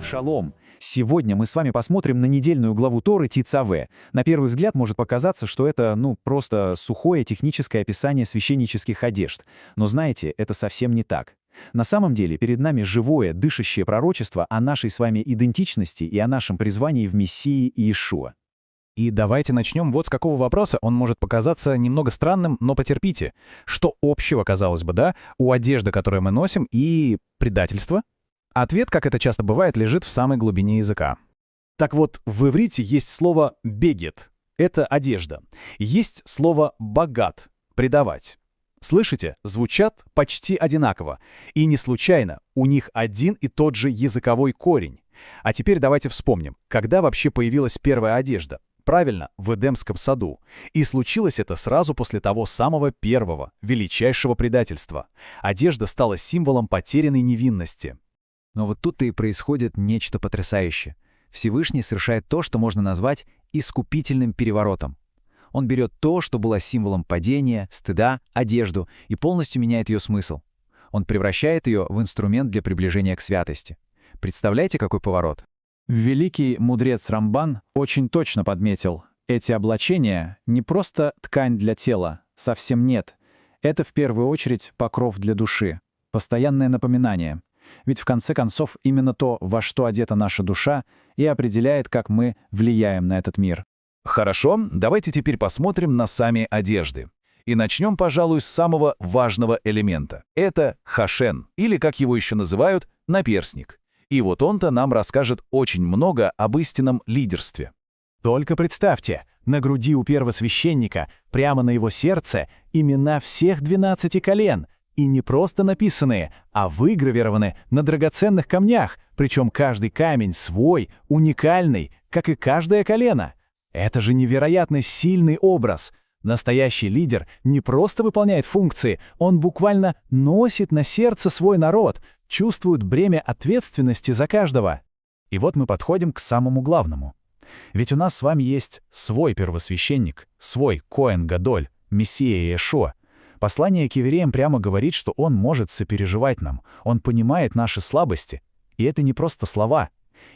Шалом! Сегодня мы с вами посмотрим на недельную главу Торы Тицаве. На первый взгляд может показаться, что это, просто сухое техническое описание священнических одежд. Но знаете, это совсем не так. На самом деле перед нами живое, дышащее пророчество о нашей с вами идентичности и о нашем призвании в Мессии Иешуа. И давайте начнем вот с какого вопроса. Он может показаться немного странным, но потерпите. Что общего, казалось бы, да, у одежды, которую мы носим, и предательства? Ответ, как это часто бывает, лежит в самой глубине языка. Так вот, в иврите есть слово «бегет» — это одежда. Есть слово «богат» — предавать. Слышите? Звучат почти одинаково. И не случайно, у них один и тот же языковой корень. А теперь давайте вспомним, когда вообще появилась первая одежда. Правильно, в Эдемском саду. И случилось это сразу после того самого первого, величайшего предательства. Одежда стала символом потерянной невинности. Но вот тут-то и происходит нечто потрясающее. Всевышний совершает то, что можно назвать искупительным переворотом. Он берет то, что было символом падения, стыда, одежду, и полностью меняет ее смысл. Он превращает ее в инструмент для приближения к святости. Представляете, какой поворот? Великий мудрец Рамбан очень точно подметил, эти облачения — не просто ткань для тела, совсем нет. Это в первую очередь покров для души, постоянное напоминание. Ведь в конце концов именно то, во что одета наша душа, и определяет, как мы влияем на этот мир. Хорошо, давайте теперь посмотрим на сами одежды. И начнем, пожалуй, с самого важного элемента. Это хашен, или, как его еще называют, наперстник. И вот он-то нам расскажет очень много об истинном лидерстве. Только представьте, на груди у первосвященника, прямо на его сердце, имена всех 12 колен. И не просто написанные, а выгравированы на драгоценных камнях, причем каждый камень свой, уникальный, как и каждое колено. Это же невероятно сильный образ. Настоящий лидер не просто выполняет функции, он буквально носит на сердце свой народ, чувствует бремя ответственности за каждого. И вот мы подходим к самому главному. Ведь у нас с вами есть свой первосвященник, свой Коэн Гадоль, Мессия Иешуа. Послание к евреям прямо говорит, что он может сопереживать нам, он понимает наши слабости. И это не просто слова.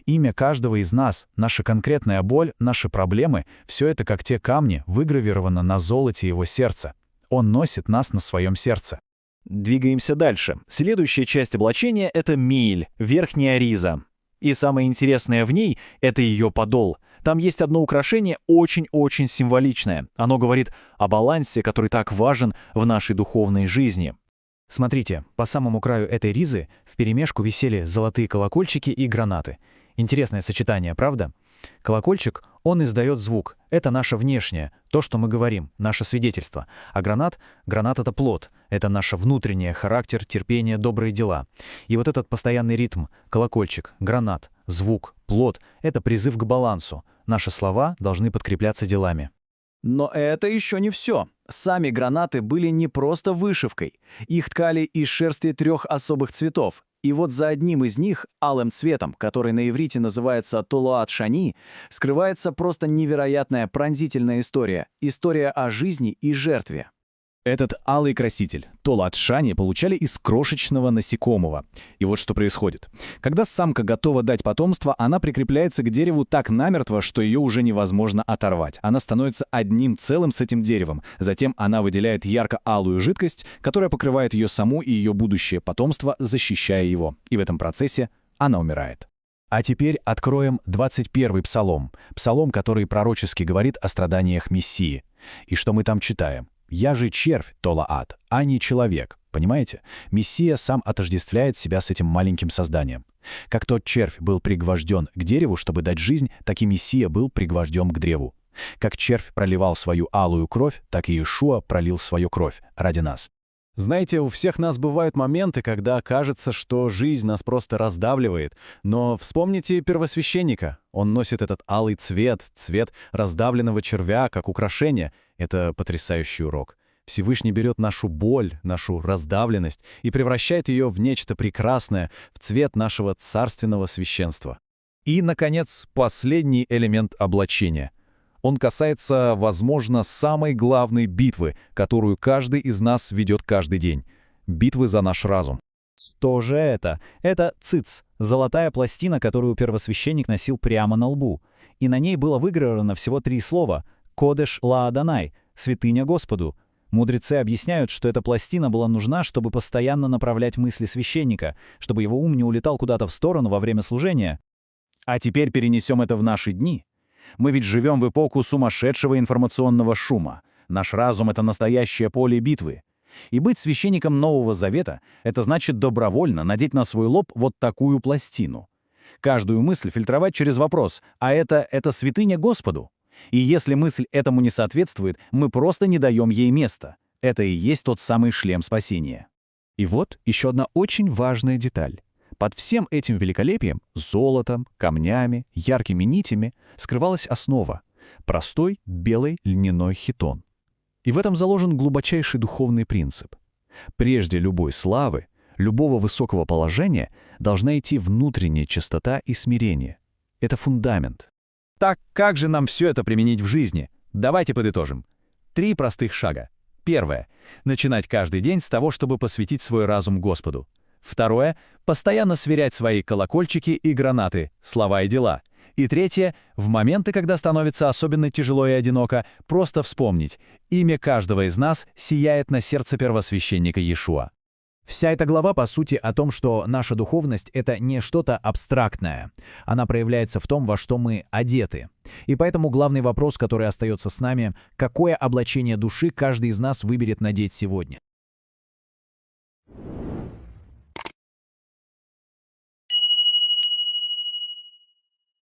Имя каждого из нас, наша конкретная боль, наши проблемы — все это, как те камни, выгравировано на золоте его сердца. Он носит нас на своем сердце. Двигаемся дальше. Следующая часть облачения — это мииль, верхняя риза. И самое интересное в ней — это ее подол. Там есть одно украшение очень-очень символичное. Оно говорит о балансе, который так важен в нашей духовной жизни. Смотрите, по самому краю этой ризы вперемешку висели золотые колокольчики и гранаты. Интересное сочетание, правда? Колокольчик, он издает звук. Это наше внешнее, то, что мы говорим, наше свидетельство. А гранат — это плод. Это наше внутреннее, характер, терпение, добрые дела. И вот этот постоянный ритм — колокольчик, гранат, звук, плод — это призыв к балансу. Наши слова должны подкрепляться делами. Но это еще не все. Сами гранаты были не просто вышивкой. Их ткали из шерсти 3 особых цветов. И вот за одним из них, алым цветом, который на иврите называется толуат шани, скрывается просто невероятная пронзительная история. История о жизни и жертве. Этот алый краситель, толуат шани, получали из крошечного насекомого. И вот что происходит. Когда самка готова дать потомство, она прикрепляется к дереву так намертво, что ее уже невозможно оторвать. Она становится одним целым с этим деревом. Затем она выделяет ярко-алую жидкость, которая покрывает ее саму и ее будущее потомство, защищая его. И в этом процессе она умирает. А теперь откроем 21-й псалом. Псалом, который пророчески говорит о страданиях Мессии. И что мы там читаем? «Я же червь, толаат, а не человек». Понимаете? Мессия сам отождествляет себя с этим маленьким созданием. Как тот червь был пригвожден к дереву, чтобы дать жизнь, так и Мессия был пригвожден к древу. Как червь проливал свою алую кровь, так и Иешуа пролил свою кровь ради нас. Знаете, у всех нас бывают моменты, когда кажется, что жизнь нас просто раздавливает. Но вспомните первосвященника. Он носит этот алый цвет, цвет раздавленного червя, как украшение. Это потрясающий урок. Всевышний берет нашу боль, нашу раздавленность и превращает ее в нечто прекрасное, в цвет нашего царственного священства. И, наконец, последний элемент облачения. Он касается, возможно, самой главной битвы, которую каждый из нас ведет каждый день. Битвы за наш разум. Что же это? Это циц, золотая пластина, которую первосвященник носил прямо на лбу. И на ней было выгравировано всего 3 слова «Кодеш ла Адонай» — «Святыня Господу». Мудрецы объясняют, что эта пластина была нужна, чтобы постоянно направлять мысли священника, чтобы его ум не улетал куда-то в сторону во время служения. А теперь перенесем это в наши дни. Мы ведь живем в эпоху сумасшедшего информационного шума. Наш разум — это настоящее поле битвы. И быть священником Нового Завета — это значит добровольно надеть на свой лоб вот такую пластину. Каждую мысль фильтровать через вопрос «А это святыня Господу?» И если мысль этому не соответствует, мы просто не даем ей места. Это и есть тот самый шлем спасения. И вот еще одна очень важная деталь. Под всем этим великолепием, золотом, камнями, яркими нитями, скрывалась основа — простой белый льняной хитон. И в этом заложен глубочайший духовный принцип. Прежде любой славы, любого высокого положения должна идти внутренняя чистота и смирение. Это фундамент. Так как же нам все это применить в жизни? Давайте подытожим. 3 простых шага. Первое. Начинать каждый день с того, чтобы посвятить свой разум Господу. Второе. Постоянно сверять свои колокольчики и гранаты, слова и дела. И третье. В моменты, когда становится особенно тяжело и одиноко, просто вспомнить. Имя каждого из нас сияет на сердце первосвященника Иешуа. Вся эта глава, по сути, о том, что наша духовность — это не что-то абстрактное. Она проявляется в том, во что мы одеты. И поэтому главный вопрос, который остается с нами — какое облачение души каждый из нас выберет надеть сегодня?